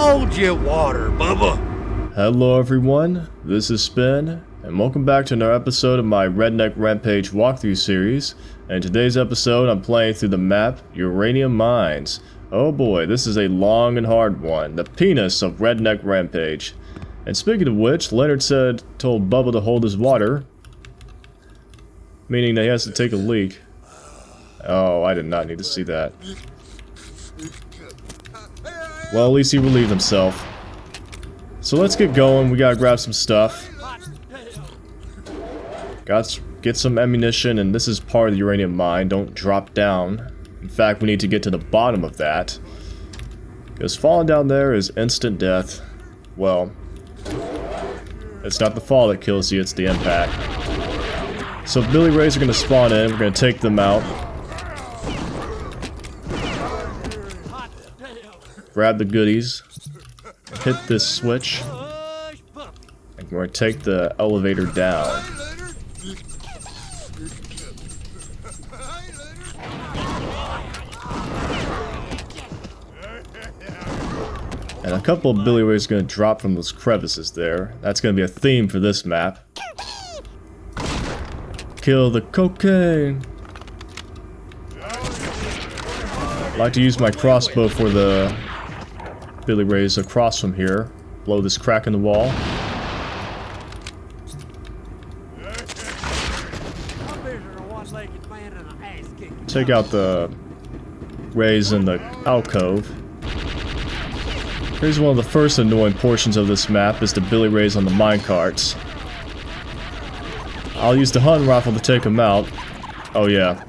Hold your water, Bubba. Hello everyone, this is Spin, and welcome back to another episode of my Redneck Rampage walkthrough series. And in today's episode, I'm playing through the map Uranium Mines. Oh boy, this is a long and hard one, the penis of Redneck Rampage. And speaking of which, Leonard told Bubba to hold his water, meaning that he has to take a leak. Oh, I did not need to see that. Well, at least he relieved himself. So let's get going. We gotta grab some stuff. Gotta get some ammunition, and this is part of the uranium mine. Don't drop down. In fact, we need to get to the bottom of that, because falling down there is instant death. Well, it's not the fall that kills you, it's the impact. So Billy Rays are gonna spawn in. We're gonna take them out. Grab the goodies, hit this switch, and we're going to take the elevator down. And a couple of Billy Rays are going to drop from those crevices there. That's going to be a theme for this map. Kill the cocaine! I like to use my crossbow for the Billy Rays across from here. Blow this crack in the wall. Take out the Rays in the alcove. Here's one of the first annoying portions of this map, is the Billy Rays on the minecarts. I'll use the hunting rifle to take them out. Oh yeah.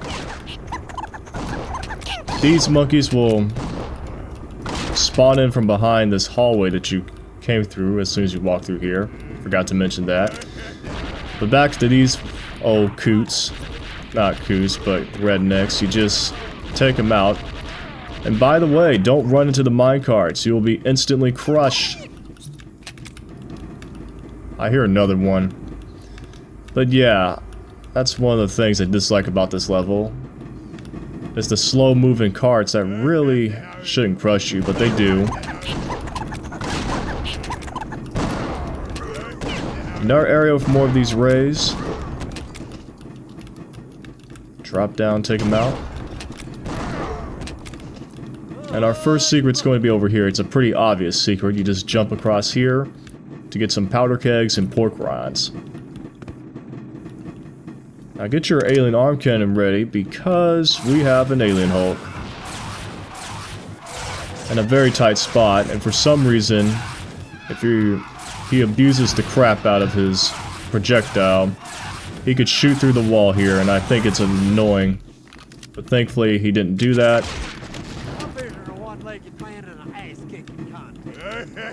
These monkeys will spawn in from behind this hallway that you came through as soon as you walk through here. Forgot to mention that. But back to these old coots. Not coots, but rednecks. You just take them out. And by the way, don't run into the minecarts. You will be instantly crushed. I hear another one. But yeah, that's one of the things I dislike about this level. It's the slow-moving carts that really shouldn't crush you, but they do. Another area with more of these Rays. Drop down, take them out. And our first secret's going to be over here. It's a pretty obvious secret. You just jump across here to get some powder kegs and pork rinds. Now get your alien arm cannon ready, because we have an alien Hulk. In a very tight spot, and for some reason, if he abuses the crap out of his projectile, he could shoot through the wall here, and I think it's annoying. But thankfully, he didn't do that.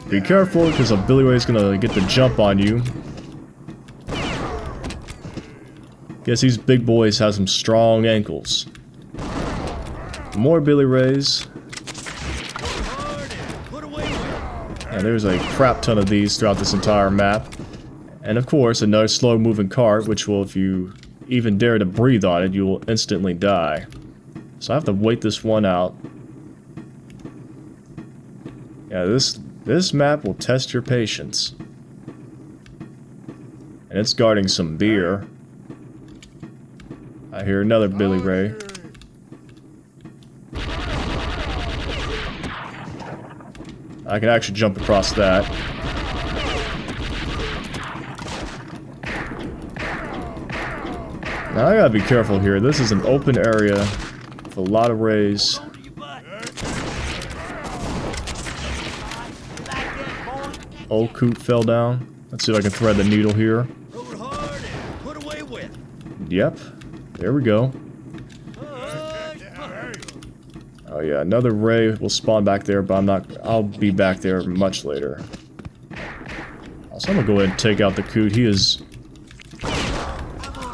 Be careful, because a Billy Ray is gonna get the jump on you. Guess these big boys have some strong ankles. More Billy Rays. And there's a crap ton of these throughout this entire map. And of course, another slow-moving cart, which will, if you even dare to breathe on it, you will instantly die. So I have to wait this one out. Yeah, this map will test your patience. And it's guarding some beer. I hear another Billy Ray. I can actually jump across that. Now I gotta be careful here. This is an open area with a lot of Rays. Old coot fell down. Let's see if I can thread the needle here. Yep. There we go. Oh yeah, another Ray will spawn back there, but I'll be back there much later. Also, I'm gonna go ahead and take out the coot. He is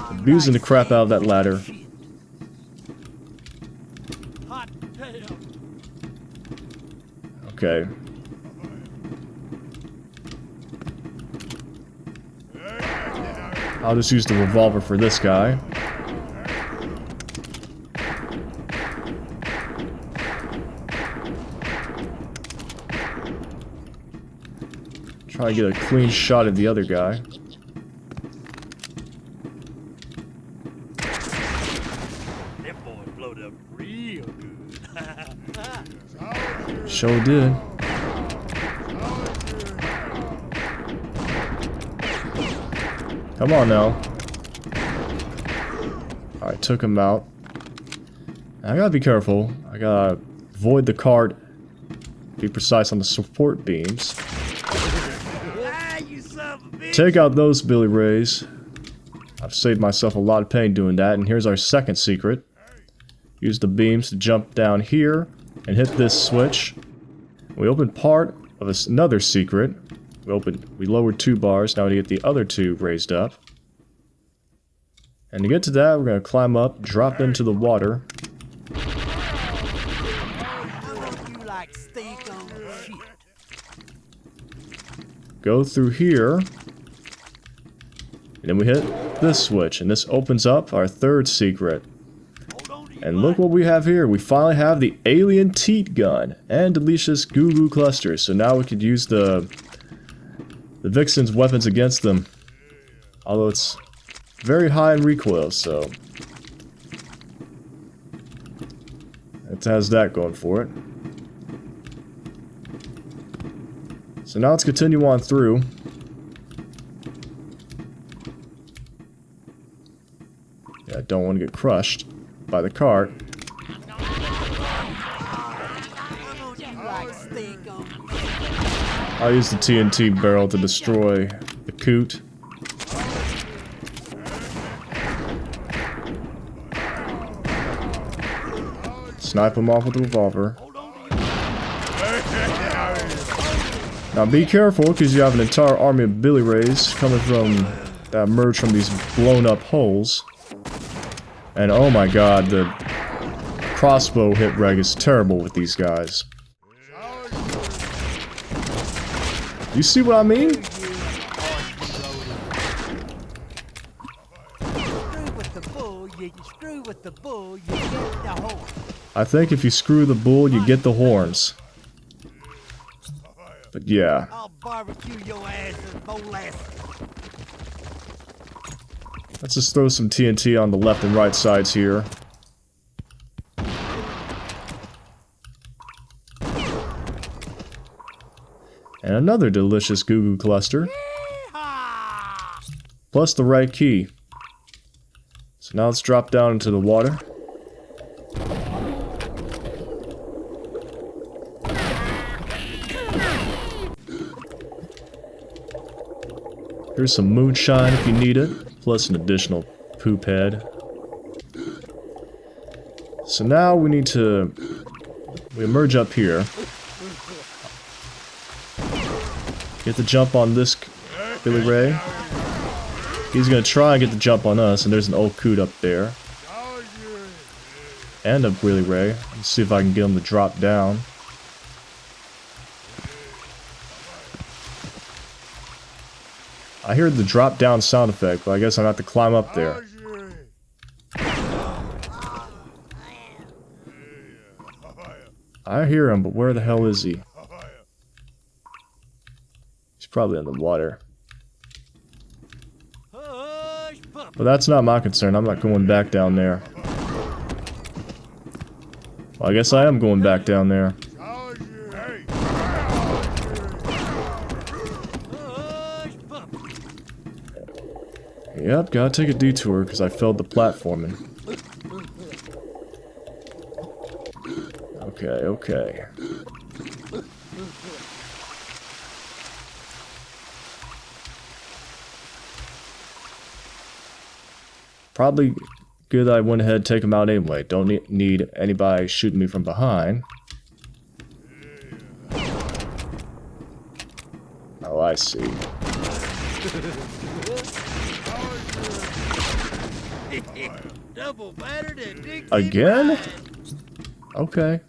abusing the crap out of that ladder. Okay. I'll just use the revolver for this guy. Try to get a clean shot at the other guy. That boy blowed up real good. Sure did. Come on now. Alright, took him out. I gotta be careful. I gotta avoid the cart. Be precise on the support beams. Take out those Billy Rays. I've saved myself a lot of pain doing that. And here's our second secret. Use the beams to jump down here and hit this switch. We opened part of another secret. We lowered 2 bars. Now we get the other 2 raised up. And to get to that, we're going to climb up, drop into the water. Go through here. And then we hit this switch. And this opens up our third secret. And look what we have here. We finally have the alien teat gun and delicious goo goo clusters. So now we could use the Vixens' weapons against them. Although it's very high in recoil, so it has that going for it. So now let's continue on through. Yeah, I don't want to get crushed by the cart. I'll use the TNT barrel to destroy the coot. Snipe him off with the revolver. Now be careful, because you have an entire army of Billy Rays coming from that emerge from these blown up holes. And oh my god, the crossbow hit reg is terrible with these guys. You see what I mean? I think if you screw the bull, you get the horns. But yeah. Let's just throw some TNT on the left and right sides here. And another delicious goo goo cluster. Plus the right key. So now let's drop down into the water. Here's some moonshine if you need it, plus an additional poop head. So now we need to... we emerge up here. Get the jump on this Billy Ray. He's gonna try and get the jump on us, and there's an old coot up there. And a Billy Ray. Let's see if I can get him to drop down. I hear the drop down sound effect, but I guess I'm gonna have to climb up there. I hear him, but where the hell is he? He's probably in the water. But that's not my concern. I'm not going back down there. Well, I guess I am going back down there. Yep, gotta take a detour because I failed the platforming. Okay, okay. Probably good I went ahead and take him out anyway. Don't need anybody shooting me from behind. Oh, I see. Again? Okay.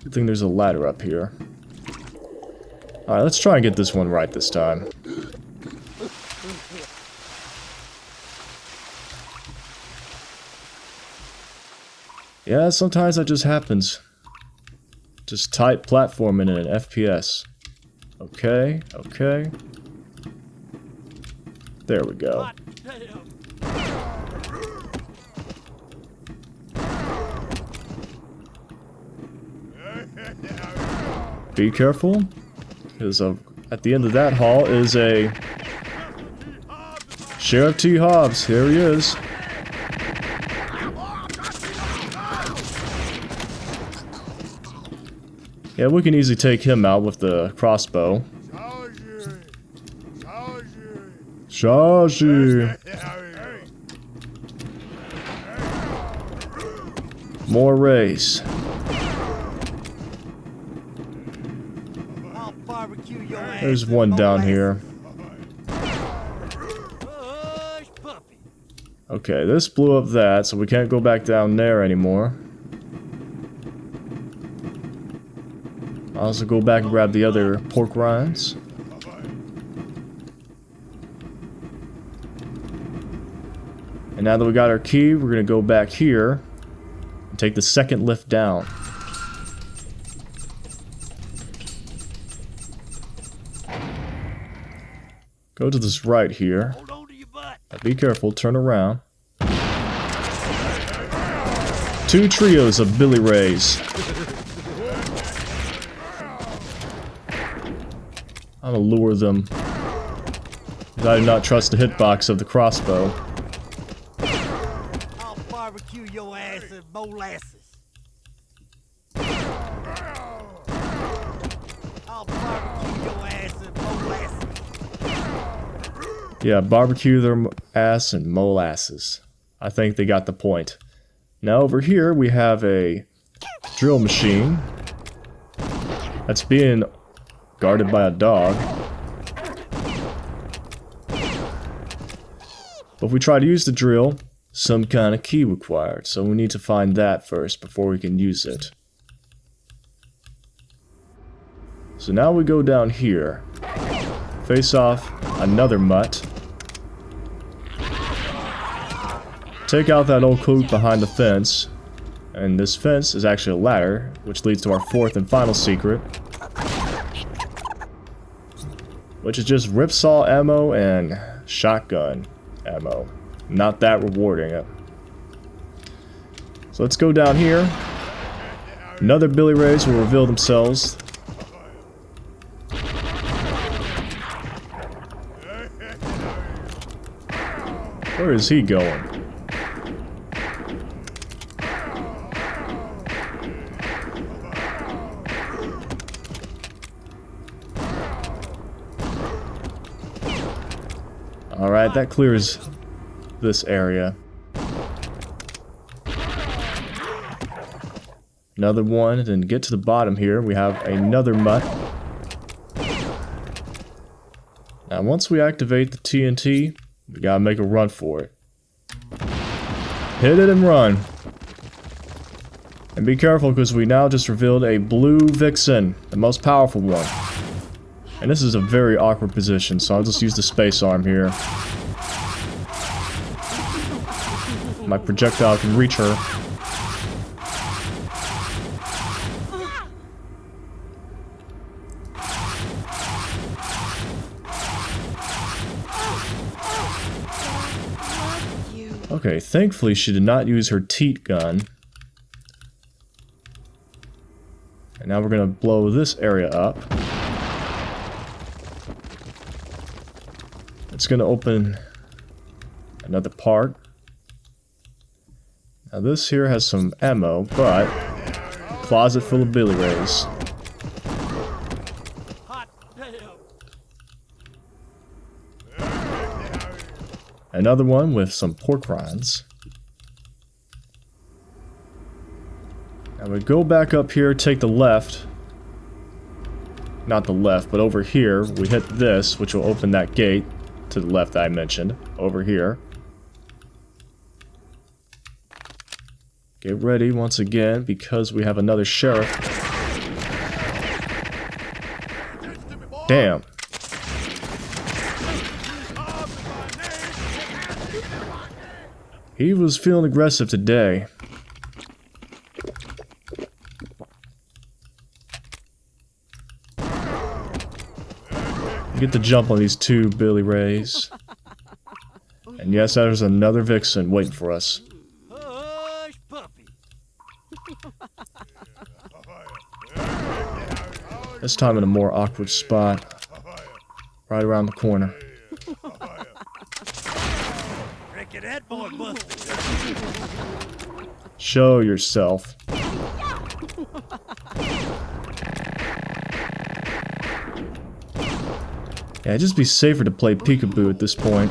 Good thing there's a ladder up here. Alright, let's try and get this one right this time. Yeah, sometimes that just happens. Just type platforming in an FPS. Okay, okay. There we go. Hot damn. Be careful, because at the end of that hall is a Sheriff T. Hobbs. Here he is. Yeah, we can easily take him out with the crossbow. Shashi. More race. I'll barbecue your ass. There's one down here. Hush, puppy. Okay, this blew up that, so we can't go back down there anymore. I'll also go back and grab the other pork rinds. And now that we got our key, we're gonna go back here and take the second lift down. Go to this right here. Hold on to your butt. Now be careful, turn around. 2 trios of Billy Rays. I'm gonna lure them. I do not trust the hitbox of the crossbow. I'll barbecue your ass in molasses. I'll barbecue your ass in molasses. Yeah, barbecue their ass and molasses. I think they got the point. Now over here we have a drill machine that's being guarded by a dog. But if we try to use the drill, some kind of key required, so we need to find that first before we can use it. So now we go down here, face off another mutt, take out that old coot behind the fence, and this fence is actually a ladder, which leads to our fourth and final secret, which is just ripsaw ammo and shotgun ammo. Not that rewarding. So let's go down here. Another Billy Rays will reveal themselves. Where is he going? Alright, that clears this area. Another one, then get to the bottom here. We have another mutt. Now, once we activate the TNT, we gotta make a run for it. Hit it and run. And be careful, because we now just revealed a Blue Vixen, the most powerful one. And this is a very awkward position, so I'll just use the space arm here. My projectile can reach her. Okay, thankfully she did not use her teat gun. And now we're gonna blow this area up. It's gonna open another part. Now this here has some ammo, but closet full of Billy Rays. Hot damn. Another one with some pork rinds. Now we go back up here, take the left. Not the left, but over here, we hit this, which will open that gate to the left that I mentioned, over here. Get ready once again, because we have another sheriff. Damn. He was feeling aggressive today. Get the jump on these two Billy Rays. And yes, there's another Vixen waiting for us. Hush, puppy. This time in a more awkward spot. Right around the corner. Reckon that boy busted. Show yourself. Yeah, it'd just be safer to play peekaboo at this point.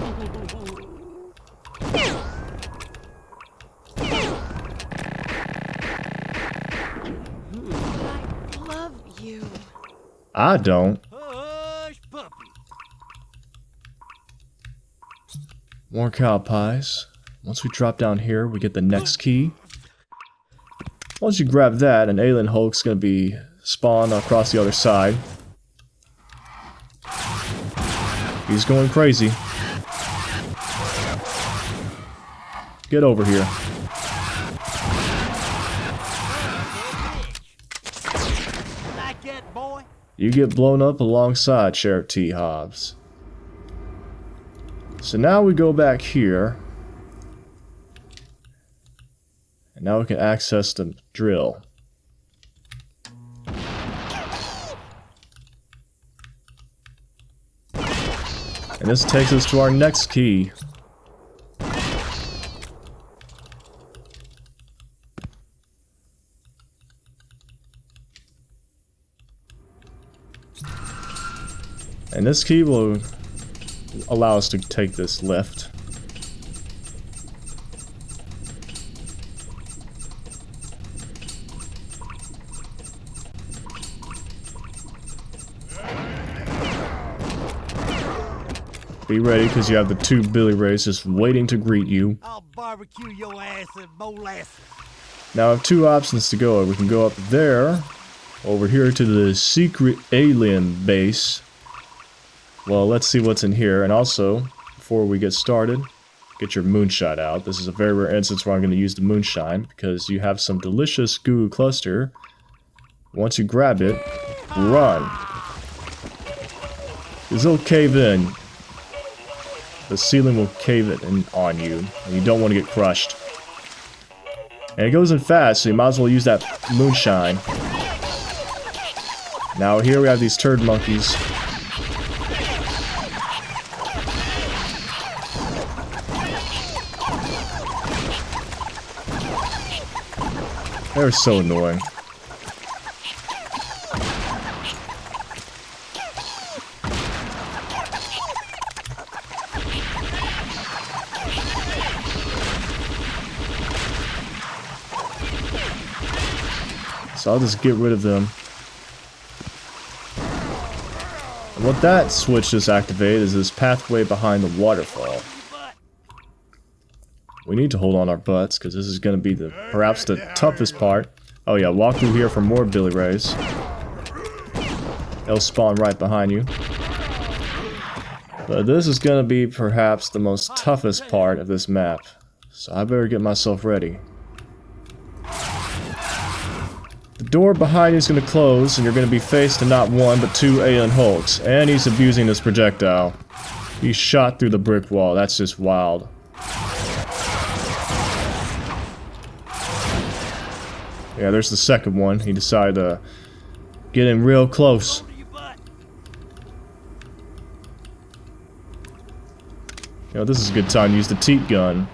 I love you. I don't. Hush, puppy. More cow pies. Once we drop down here, we get the next key. Once you grab that, an alien Hulk's gonna be spawned across the other side. He's going crazy. Get over here. Like that, boy? You get blown up alongside Sheriff T. Hobbs. So now we go back here. And now we can access the drill. And this takes us to our next key. And this key will allow us to take this lift. Be ready, because you have the two Billy Rays just waiting to greet you. I'll barbecue your ass in molasses. Now I have two options to go. We can go up there, over here to the secret alien base. Well, let's see what's in here. And also, before we get started, get your moonshine out. This is a very rare instance where I'm going to use the moonshine, because you have some delicious goo cluster. Once you grab it, run. Because it'll cave in. The ceiling will cave it in on you, and you don't want to get crushed. And it goes in fast, so you might as well use that moonshine. Now here we have these turd monkeys. They're so annoying. So I'll just get rid of them. And what that switch just activated is this pathway behind the waterfall. We need to hold on our butts, because this is going to be perhaps the toughest part. Oh yeah, walk through here for more Billy Rays. They'll spawn right behind you. But this is going to be perhaps the most toughest part of this map. So I better get myself ready. The door behind you is going to close, and you're going to be faced to not one, but two alien Hulks. And he's abusing this projectile. He shot through the brick wall. That's just wild. Yeah, there's the second one. He decided to get in real close. You know, this is a good time to use the teat gun.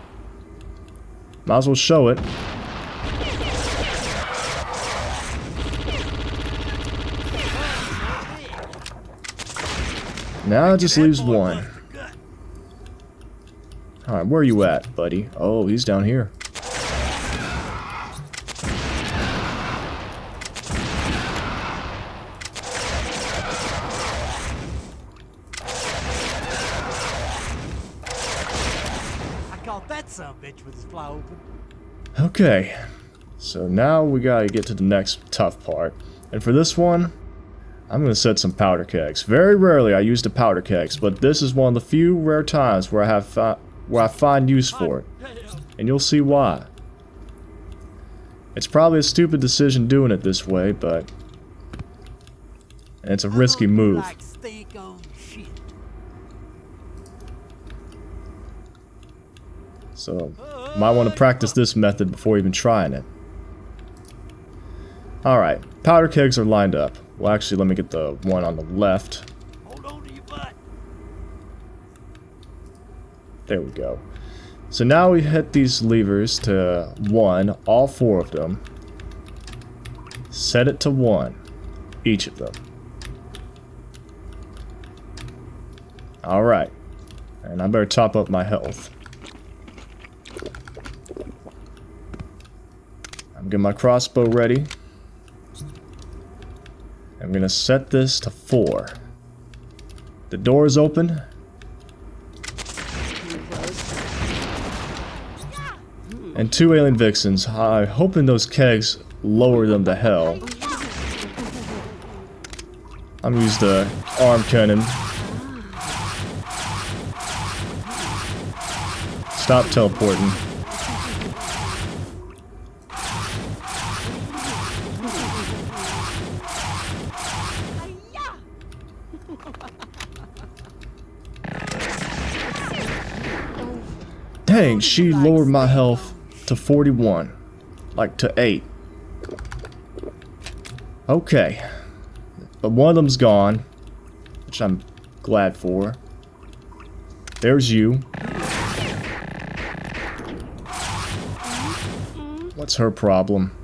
Might as well show it. Now it just leaves one. Alright, where are you at, buddy? Oh, he's down here. I caught that sumbitch with his fly open. Okay, so now we gotta get to the next tough part. And for this one, I'm gonna set some powder kegs. Very rarely I use the powder kegs, but this is one of the few rare times where I find use for it. And you'll see why. It's probably a stupid decision doing it this way, but And it's a risky move. Like steak on shit. So, might want to practice this method before even trying it. Alright, powder kegs are lined up. Well, actually, let me get the one on the left. Hold on to your butt. There we go. So now we hit these levers to 1, all 4 of them. Set it to 1, each of them. Alright. And I better top up my health. I'm getting my crossbow ready. I'm gonna set this to 4. The door is open. And 2 alien vixens. I'm hoping those kegs lower them to hell. I'm gonna use the arm cannon. Stop teleporting. Dang, she lowered my health to 41. Like to 8. Okay. But one of them's gone, which I'm glad for. There's you. What's her problem?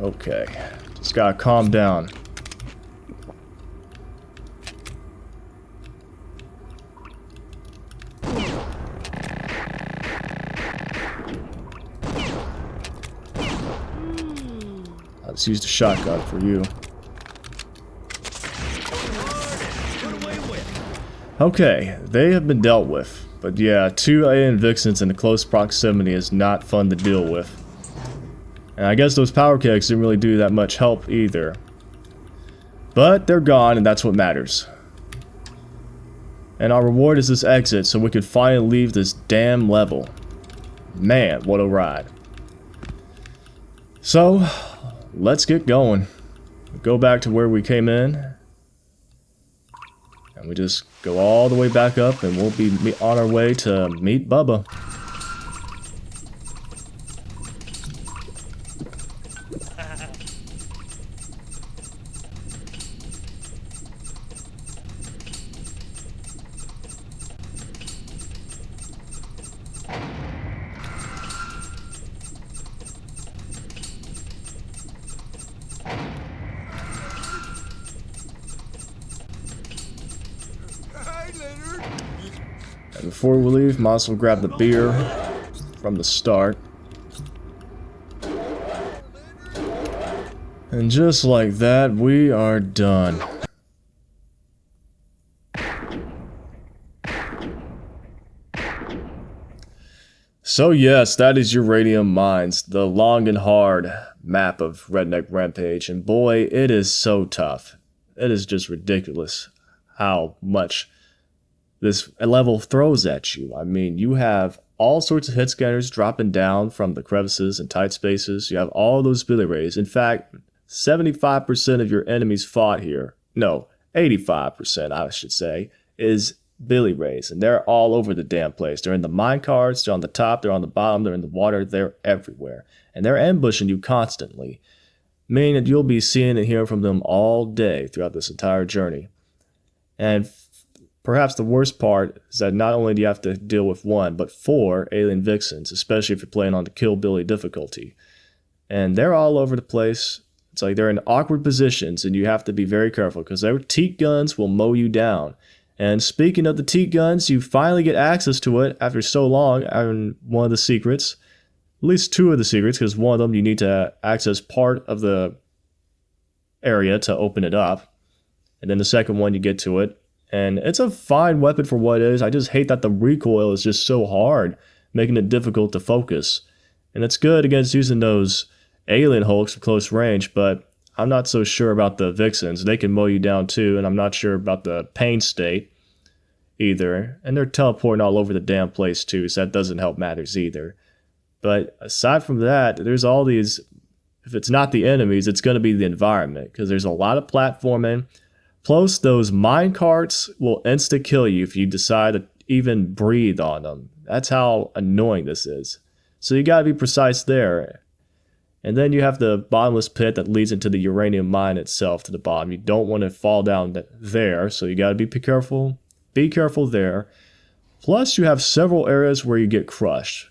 Okay. Just gotta calm down. Let's use the shotgun for you. Okay, they have been dealt with. But yeah, 2 alien vixens in close proximity is not fun to deal with. And I guess those power kegs didn't really do that much help either. But they're gone, and that's what matters. And our reward is this exit, so we can finally leave this damn level. Man, what a ride. So, let's get going. Go back to where we came in. And we just go all the way back up, and we'll be on our way to meet Bubba. And before we leave, might as well grab the beer from the start. And just like that, we are done. So yes, that is Uranium Mines, the long and hard map of Redneck Rampage. And boy, it is so tough. It is just ridiculous how much this level throws at you. I mean, you have all sorts of hit scanners dropping down from the crevices and tight spaces. You have all those billy rays. In fact, 75% of your enemies fought here. No, 85%, I should say, is billy rays. And they're all over the damn place. They're in the mine carts, they're on the top, they're on the bottom, they're in the water, they're everywhere. And they're ambushing you constantly, meaning that you'll be seeing and hearing from them all day throughout this entire journey. And perhaps the worst part is that not only do you have to deal with 1, but 4 alien vixens, especially if you're playing on the Killbilly difficulty. And they're all over the place. It's like they're in awkward positions, and you have to be very careful because their teat guns will mow you down. And speaking of the teat guns, you finally get access to it after so long, and one of the secrets, at least 2 of the secrets, because one of them you need to access part of the area to open it up. And then the second one you get to it. And it's a fine weapon for what it is. I just hate that the recoil is just so hard, making it difficult to focus. And it's good against using those alien hulks at close range, but I'm not so sure about the vixens. They can mow you down too, and I'm not sure about the pain state either. And they're teleporting all over the damn place too, so that doesn't help matters either. But aside from that, there's all these if it's not the enemies, it's going to be the environment, because there's a lot of platforming. Plus, those mine carts will insta-kill you if you decide to even breathe on them. That's how annoying this is. So you gotta be precise there. And then you have the bottomless pit that leads into the uranium mine itself to the bottom. You don't want to fall down there, so you gotta be careful. Be careful there. Plus, you have several areas where you get crushed,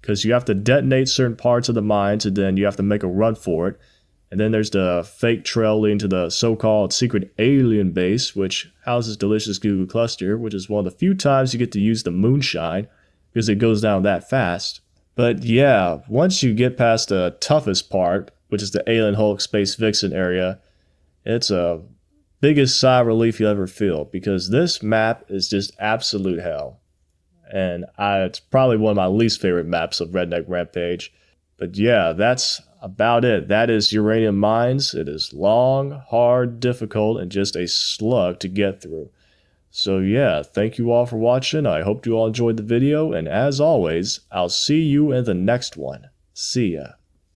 because you have to detonate certain parts of the mines, and then you have to make a run for it. And then there's the fake trail leading to the so-called secret alien base, which houses delicious goo cluster, which is one of the few times you get to use the moonshine, because it goes down that fast. But yeah, once you get past the toughest part, which is the Alien Hulk Space Vixen area, it's a biggest sigh of relief you'll ever feel, because this map is just absolute hell. And it's probably one of my least favorite maps of Redneck Rampage. But yeah, that's about it. That is Uranium Mines. It is long, hard, difficult, and just a slug to get through. So yeah, thank you all for watching. I hope you all enjoyed the video, and as always, I'll see you in the next one. See ya.